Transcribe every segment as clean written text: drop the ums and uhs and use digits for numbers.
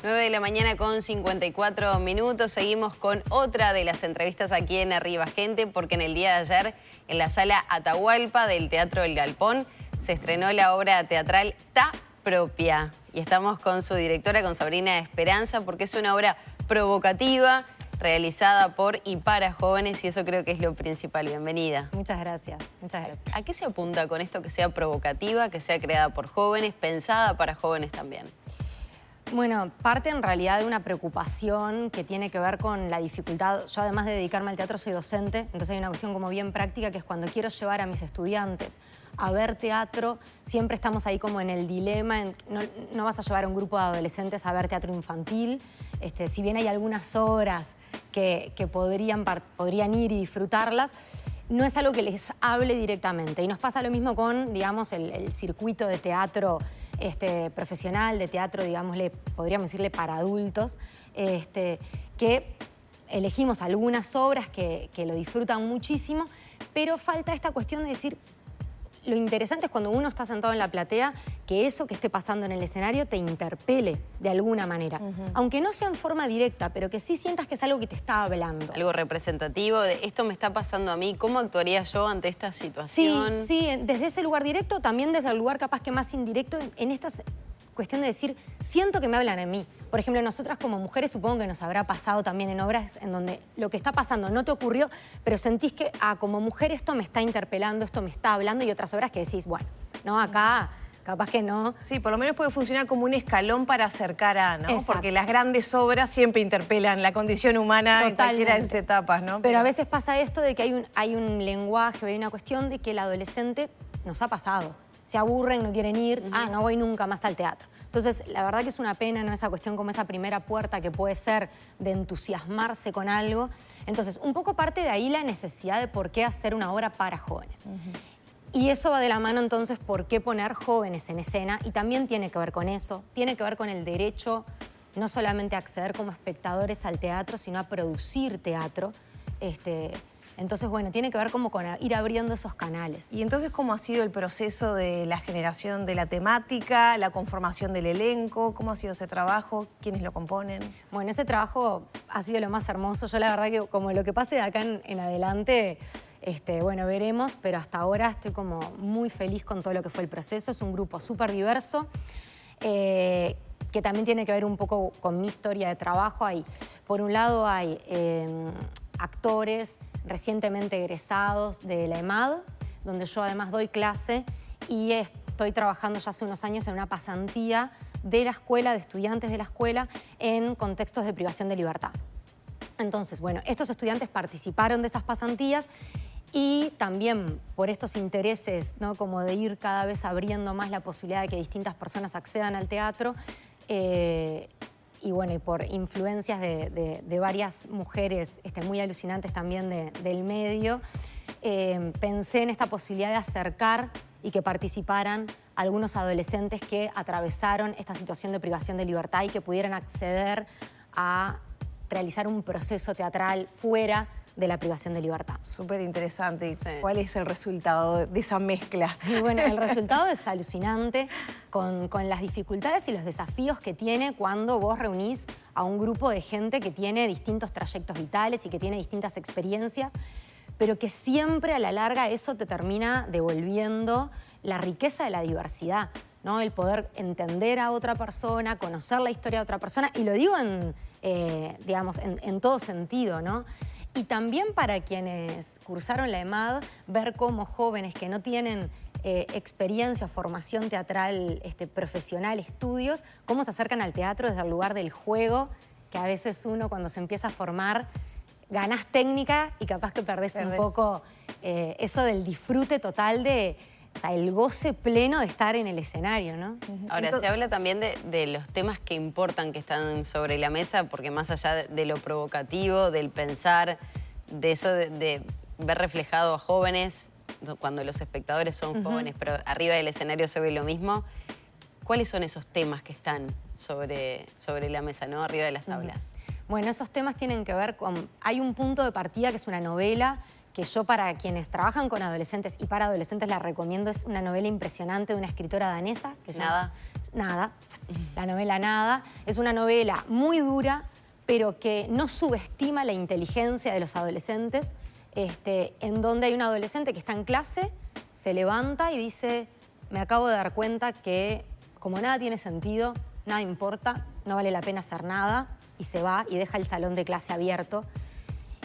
9 de la mañana con 54 minutos. Seguimos con otra de las entrevistas aquí en Arriba Gente, porque en el día de ayer, en la sala Atahualpa del Teatro El Galpón, se estrenó la obra teatral Ta Propia. Y estamos con su directora, con Sabrina Esperanza, porque es una obra provocativa, realizada por y para jóvenes, y eso creo que es lo principal. Bienvenida. Muchas gracias, muchas gracias. ¿A qué se apunta con esto que sea provocativa, que sea creada por jóvenes, pensada para jóvenes también? Bueno, parte en realidad de una preocupación que tiene que ver con la dificultad. Yo, además de dedicarme al teatro, soy docente, entonces hay una cuestión como bien práctica, que es cuando quiero llevar a mis estudiantes a ver teatro, siempre estamos ahí como en el dilema, no vas a llevar a un grupo de adolescentes a ver teatro infantil, si bien hay algunas obras que podrían ir y disfrutarlas, no es algo que les hable directamente. Y nos pasa lo mismo con, digamos, el circuito de teatro profesional, de teatro, digámosle, podríamos decirle para adultos, que elegimos algunas obras que lo disfrutan muchísimo, pero falta esta cuestión de decir, lo interesante es cuando uno está sentado en la platea, que eso que esté pasando en el escenario te interpele de alguna manera. Aunque no sea en forma directa, pero que sí sientas que es algo que te está hablando. Algo representativo de esto me está pasando a mí, ¿cómo actuaría yo ante esta situación? Sí, desde ese lugar directo, también desde el lugar capaz que más indirecto, en esta cuestión de decir, siento que me hablan a mí. Por ejemplo, nosotras como mujeres supongo que nos habrá pasado también en obras en donde lo que está pasando no te ocurrió, pero sentís que como mujer esto me está interpelando, esto me está hablando, y otras obras que decís, bueno, no, acá capaz que no. Sí, por lo menos puede funcionar como un escalón para acercar a, ¿no? Exacto. Porque las grandes obras siempre interpelan la condición humana en cualquiera de sus etapas, ¿no? Pero a veces pasa esto de que hay un lenguaje, hay una cuestión de que el adolescente nos ha pasado. Se aburren, no quieren ir, no voy nunca más al teatro. Entonces, la verdad que es una pena, ¿no? Esa cuestión como esa primera puerta que puede ser de entusiasmarse con algo. Entonces, un poco parte de ahí la necesidad de por qué hacer una obra para jóvenes. Y eso va de la mano entonces por qué poner jóvenes en escena, y también tiene que ver con eso, tiene que ver con el derecho no solamente a acceder como espectadores al teatro, sino a producir teatro. Entonces, bueno, tiene que ver como con ir abriendo esos canales. Y entonces, ¿cómo ha sido el proceso de la generación de la temática, la conformación del elenco? ¿Cómo ha sido ese trabajo? ¿Quiénes lo componen? Bueno, ese trabajo ha sido lo más hermoso. Yo la verdad que como lo que pase de acá en adelante, bueno, veremos, pero hasta ahora estoy como muy feliz con todo lo que fue el proceso. Es un grupo súper diverso, que también tiene que ver un poco con mi historia de trabajo. Por un lado hay actores recientemente egresados de la EMAD, donde yo además doy clase, y estoy trabajando ya hace unos años en una pasantía de la escuela, de estudiantes de la escuela, en contextos de privación de libertad. Entonces, bueno, estos estudiantes participaron de esas pasantías, y también por estos intereses, ¿no? Como de ir cada vez abriendo más la posibilidad de que distintas personas accedan al teatro, y bueno, y por influencias de varias mujeres muy alucinantes también del medio, pensé en esta posibilidad de acercar y que participaran algunos adolescentes que atravesaron esta situación de privación de libertad y que pudieran acceder a realizar un proceso teatral fuera de la privación de libertad. Súper interesante. Sí. ¿Cuál es el resultado de esa mezcla? Y bueno, el resultado es alucinante con las dificultades y los desafíos que tiene cuando vos reunís a un grupo de gente que tiene distintos trayectos vitales y que tiene distintas experiencias, pero que siempre a la larga eso te termina devolviendo la riqueza de la diversidad, ¿no? El poder entender a otra persona, conocer la historia de otra persona, y lo digo digamos, en todo sentido, ¿no? Y también para quienes cursaron la EMAD, ver cómo jóvenes que no tienen experiencia o formación teatral profesional, estudios, cómo se acercan al teatro desde el lugar del juego, que a veces uno cuando se empieza a formar ganás técnica y capaz que perdés un poco eso del disfrute total o sea, el goce pleno de estar en el escenario, ¿no? Ahora, se habla también de los temas que importan, que están sobre la mesa, porque más allá de lo provocativo, del pensar, de eso de ver reflejado a jóvenes, cuando los espectadores son jóvenes, pero arriba del escenario se ve lo mismo, ¿cuáles son esos temas que están sobre la mesa, ¿no? Arriba de las tablas? Bueno, esos temas tienen que ver con... Hay un punto de partida que es una novela que yo, para quienes trabajan con adolescentes y para adolescentes, la recomiendo. Es una novela impresionante de una escritora danesa que se Nada, la novela Nada. Es una novela muy dura, pero que no subestima la inteligencia de los adolescentes, en donde hay un adolescente que está en clase, se levanta y dice, me acabo de dar cuenta que como nada tiene sentido, nada importa, no vale la pena hacer nada, y se va y deja el salón de clase abierto.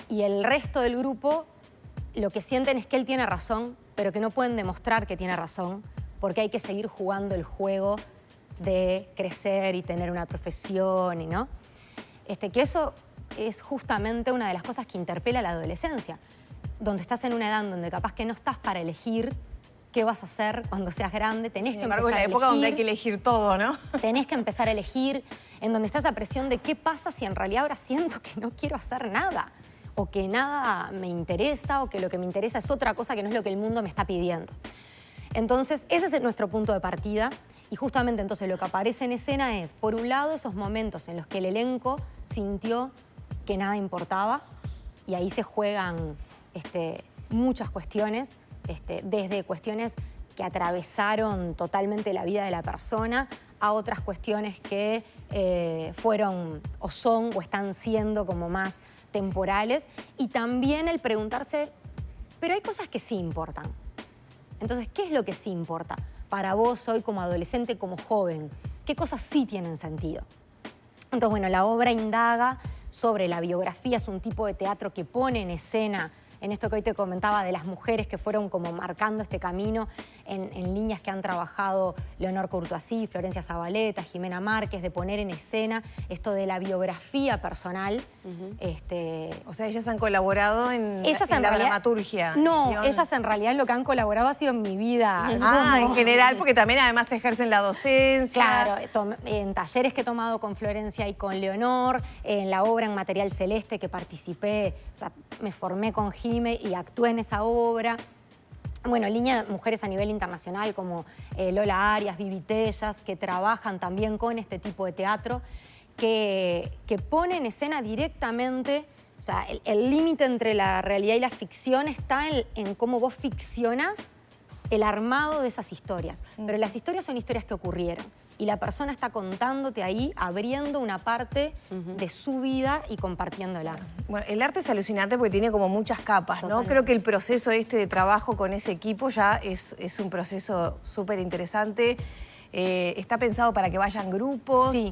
Y el resto del grupo lo que sienten es que él tiene razón, pero que no pueden demostrar que tiene razón, porque hay que seguir jugando el juego de crecer y tener una profesión, ¿no? Que eso es justamente una de las cosas que interpela a la adolescencia, donde estás en una edad donde capaz que no estás para elegir qué vas a hacer cuando seas grande, tenés que empezar a elegir. la época donde hay que elegir todo, ¿no? Tenés que empezar a elegir, en donde está esa presión de qué pasa si en realidad ahora siento que no quiero hacer nada, o que nada me interesa, o que lo que me interesa es otra cosa que no es lo que el mundo me está pidiendo. Entonces, ese es nuestro punto de partida, y justamente entonces lo que aparece en escena es, por un lado, esos momentos en los que el elenco sintió que nada importaba, y ahí se juegan muchas cuestiones, desde cuestiones que atravesaron totalmente la vida de la persona a otras cuestiones que fueron o son o están siendo como más temporales, y también el preguntarse, pero hay cosas que sí importan. Entonces, ¿qué es lo que sí importa para vos hoy como adolescente, como joven? ¿Qué cosas sí tienen sentido? Entonces, bueno, la obra indaga sobre la biografía, es un tipo de teatro que pone en escena, en esto que hoy te comentaba de las mujeres que fueron como marcando este camino en líneas que han trabajado Leonor Courtoisí, Florencia Zavaleta, Jimena Márquez, de poner en escena esto de la biografía personal. O sea, ellas han colaborado en la dramaturgia. No, ellas en realidad lo que han colaborado ha sido en mi vida. En general, porque también además ejercen la docencia. Claro, en talleres que he tomado con Florencia y con Leonor, en la obra en Material Celeste que participé, o sea, me formé con Jime y actué en esa obra. Bueno, línea de mujeres a nivel internacional como Lola Arias, Vivi Tellas, que trabajan también con este tipo de teatro, que pone en escena directamente, o sea, el límite entre la realidad y la ficción está en cómo vos ficcionás el armado de esas historias. Pero las historias son historias que ocurrieron. Y la persona está contándote ahí, abriendo una parte de su vida y compartiéndola. Bueno, el arte es alucinante porque tiene como muchas capas, ¿no? Totalmente. Creo que el proceso de trabajo con ese equipo ya es un proceso súper interesante. Está pensado para que vayan grupos. Sí.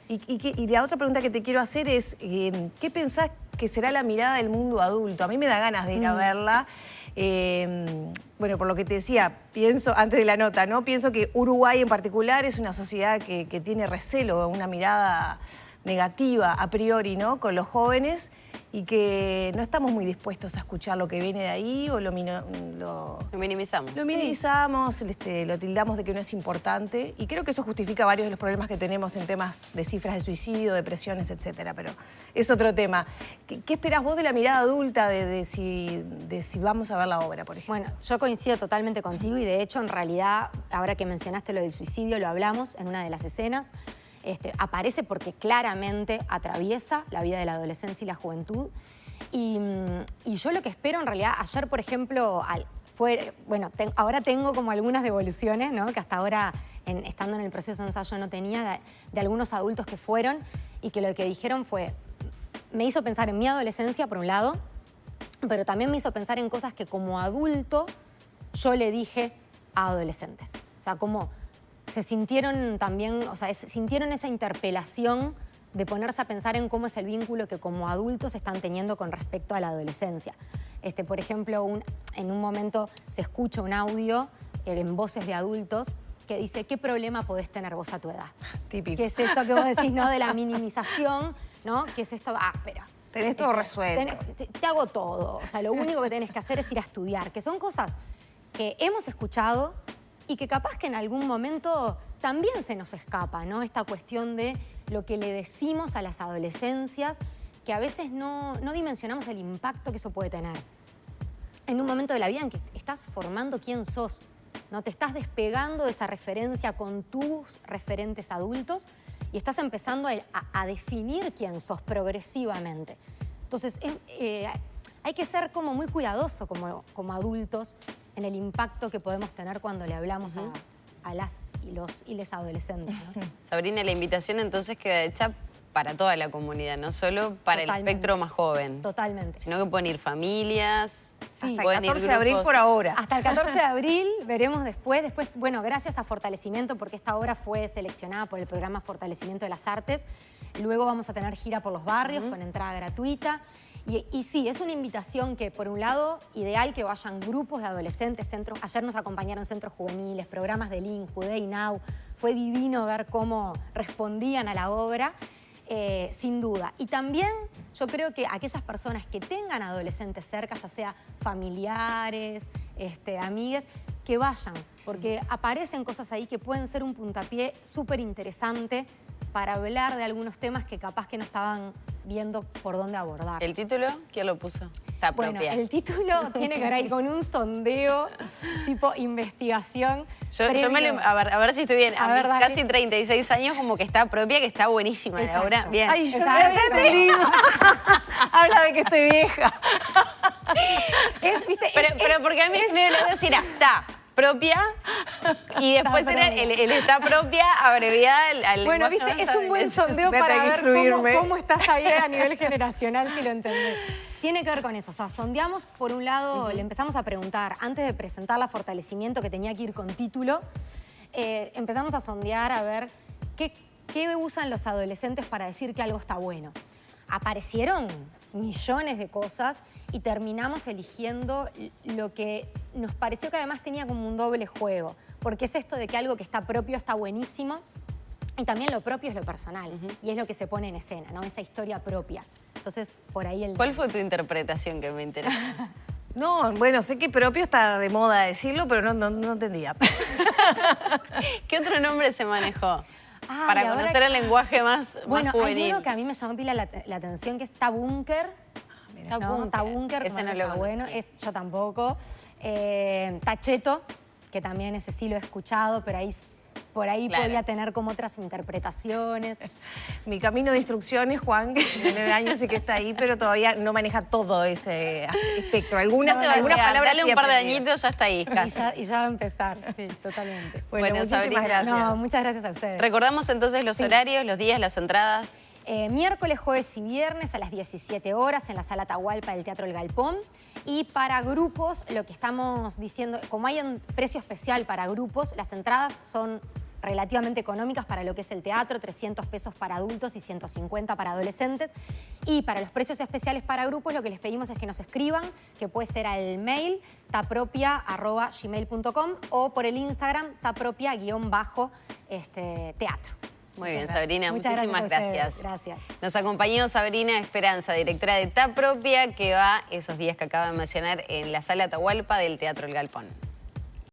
Y la otra pregunta que te quiero hacer es, ¿qué pensás que será la mirada del mundo adulto? A mí me da ganas de ir a verla. Bueno, por lo que te decía, pienso, antes de la nota, ¿no? Pienso que Uruguay en particular es una sociedad que tiene recelo, una mirada negativa a priori, ¿no? Con los jóvenes, y que no estamos muy dispuestos a escuchar lo que viene de ahí, o lo minimizamos. Lo minimizamos, lo tildamos de que no es importante, y creo que eso justifica varios de los problemas que tenemos en temas de cifras de suicidio, depresiones, etcétera, pero es otro tema. ¿Qué esperás vos de la mirada adulta de si vamos a ver la obra, por ejemplo? Bueno, yo coincido totalmente contigo, y de hecho, en realidad, ahora que mencionaste lo del suicidio, lo hablamos en una de las escenas. Aparece porque claramente atraviesa la vida de la adolescencia y la juventud. Y yo lo que espero en realidad, ayer por ejemplo, ahora tengo como algunas devoluciones, ¿no? Que hasta ahora, estando en el proceso de ensayo, no tenía, de algunos adultos que fueron y que lo que dijeron fue, me hizo pensar en mi adolescencia por un lado, pero también me hizo pensar en cosas que como adulto yo le dije a adolescentes. O sea, como se sintieron también, o sea, sintieron esa interpelación de ponerse a pensar en cómo es el vínculo que como adultos están teniendo con respecto a la adolescencia. Por ejemplo, en un momento se escucha un audio en voces de adultos que dice, ¿qué problema podés tener vos a tu edad? Típico. ¿Qué es eso que vos decís, no? De la minimización, ¿no? ¿Qué es esto? Espera. Tenés todo resuelto. Te hago todo. O sea, lo único que tenés que hacer es ir a estudiar, que son cosas que hemos escuchado y que capaz que en algún momento también se nos escapa, ¿no? Esta cuestión de lo que le decimos a las adolescencias, que a veces no dimensionamos el impacto que eso puede tener. En un momento de la vida en que estás formando quién sos, ¿no? Te estás despegando de esa referencia con tus referentes adultos y estás empezando a definir quién sos progresivamente. Entonces, hay que ser como muy cuidadoso como adultos en el impacto que podemos tener cuando le hablamos a las y les adolescentes, ¿no? Sabrina, la invitación entonces queda hecha para toda la comunidad, no solo para el espectro más joven. Totalmente. Sino que pueden ir familias, Sí, hasta pueden el 14 ir de abril grupos. por ahora. Hasta el 14 de abril veremos después, bueno, gracias a Fortalecimiento, porque esta obra fue seleccionada por el programa Fortalecimiento de las Artes. Luego vamos a tener gira por los barrios con entrada gratuita. Y sí, es una invitación que, por un lado, ideal que vayan grupos de adolescentes, centros. Ayer nos acompañaron centros juveniles, programas del INJU, Day Now. Fue divino ver cómo respondían a la obra. Sin duda. Y también yo creo que aquellas personas que tengan adolescentes cerca, ya sea familiares, amigues, que vayan, porque aparecen cosas ahí que pueden ser un puntapié súper interesante para hablar de algunos temas que capaz que no estaban viendo por dónde abordar. ¿El título? ¿Quién lo puso? Está Bueno, propia. el título tiene que ver ahí con un sondeo, tipo investigación. Yo me lo, a ver si estoy bien. A A ver, mis dale. casi 36 años como que está propia, que está buenísima la Exacto. obra. Bien. Ay, yo no Exacto. había entendido. Habla de que estoy vieja. ¿Viste? Pero porque a mí me lo voy a decir, está propia y después Está era propia. el está propia abreviada al Bueno, lenguaje viste, más es un buen adolescente. sondeo Voy a para tener ver que instruirme. cómo estás ahí a nivel generacional, si lo entendés. Tiene que ver con eso, o sea, sondeamos, por un lado, le empezamos a preguntar, antes de presentar la Fortalecimiento, que tenía que ir con título, empezamos a sondear a ver qué usan los adolescentes para decir que algo está bueno. Aparecieron millones de cosas y terminamos eligiendo lo que nos pareció que además tenía como un doble juego, porque es esto de que algo que está propio está buenísimo y también lo propio es lo personal y es lo que se pone en escena, ¿no? Esa historia propia. Entonces, por ahí el... ¿Cuál fue tu interpretación que me interesa? No, bueno, sé que propio está de moda decirlo, pero no entendía. ¿Qué otro nombre se manejó? Ah, Para y ahora conocer el lenguaje más Bueno, juvenil. hay uno que a mí me llamó pila la atención, que es Tabúnker. ¿No? Tabúnker, Ese como no ese lo está bueno. conocí. Yo tampoco. Tacheto, que también ese sí lo he escuchado, pero por ahí Claro. podía tener como otras interpretaciones. Mi camino de instrucciones, Juan, que tiene 9 años y que está ahí, pero todavía no maneja todo ese espectro. Algunas No te va a algunas llegar, palabras dale sí un par de aprendí. añitos, ya está ahí, casi. Y ya va a empezar, sí, totalmente. Bueno, muchísimas Sabrina, gracias. No, muchas gracias a ustedes. Recordamos entonces los horarios, los días, las entradas. Miércoles, jueves y viernes a las 17 horas en la Sala Atahualpa del Teatro El Galpón. Y para grupos, lo que estamos diciendo, como hay un precio especial para grupos, las entradas son relativamente económicas para lo que es el teatro, 300 pesos para adultos y 150 para adolescentes. Y para los precios especiales para grupos, lo que les pedimos es que nos escriban, que puede ser al mail tapropia@gmail.com o por el Instagram tapropia_teatro. Muy bien, Sabrina, Muchas muchísimas gracias a ustedes. gracias. Gracias. Nos acompañó Sabrina Esperanza, directora de Ta Propia, que va esos días que acaba de mencionar en la Sala Atahualpa del Teatro El Galpón.